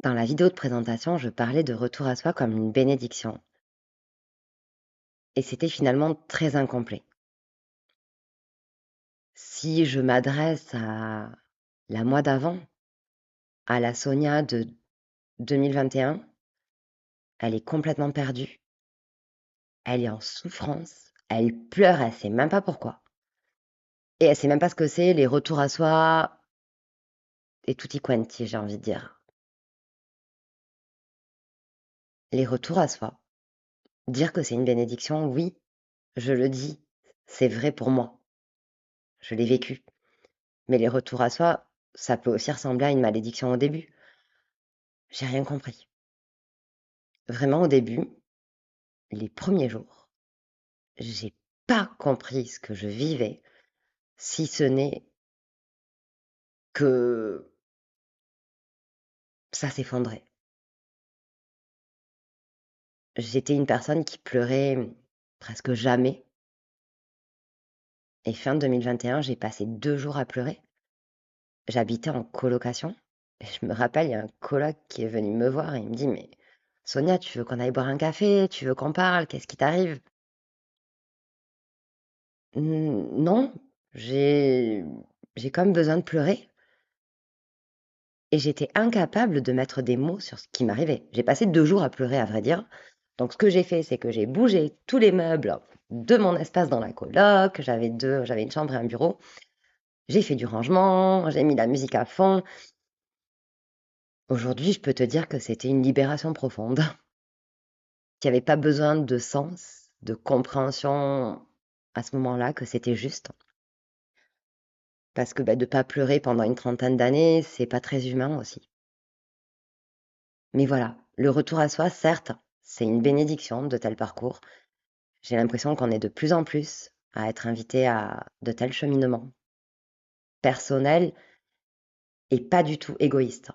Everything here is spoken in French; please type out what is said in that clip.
Dans la vidéo de présentation, je parlais de retour à soi comme une bénédiction. Et c'était finalement très incomplet. Si je m'adresse à la moi d'avant, à la Sonia de 2021, elle est complètement perdue. Elle est en souffrance. Elle pleure, elle sait même pas pourquoi. Et elle sait même pas ce que c'est les retours à soi et tutti quanti, j'ai envie de dire. Les retours à soi. Dire que c'est une bénédiction, oui, je le dis. C'est vrai pour moi. Je l'ai vécu. Mais les retours à soi, ça peut aussi ressembler à une malédiction au début. J'ai rien compris. Vraiment au début, les premiers jours, j'ai pas compris ce que je vivais, si ce n'est que ça s'effondrait. J'étais une personne qui pleurait presque jamais et fin 2021, j'ai passé 2 jours à pleurer. J'habitais en colocation et je me rappelle, il y a un coloc qui est venu me voir et il me dit: «Mais Sonia, tu veux qu'on aille boire un café? Tu veux qu'on parle? Qu'est-ce qui t'arrive?» Non, j'ai j'ai comme besoin de pleurer et j'étais incapable de mettre des mots sur ce qui m'arrivait. J'ai passé 2 jours à pleurer, à vrai dire. Donc ce que j'ai fait, c'est que j'ai bougé tous les meubles de mon espace dans la coloc. J'avais une chambre et un bureau. J'ai fait du rangement, j'ai mis la musique à fond. Aujourd'hui, je peux te dire que c'était une libération profonde, qu'il y avait pas besoin de sens, de compréhension à ce moment-là, que c'était juste. Parce que, bah, de pas pleurer pendant une trentaine d'années, c'est pas très humain aussi. Mais voilà, le retour à soi, certes, c'est une bénédiction de tel parcours. J'ai l'impression qu'on est de plus en plus à être invité à de tels cheminements personnels et pas du tout égoïstes.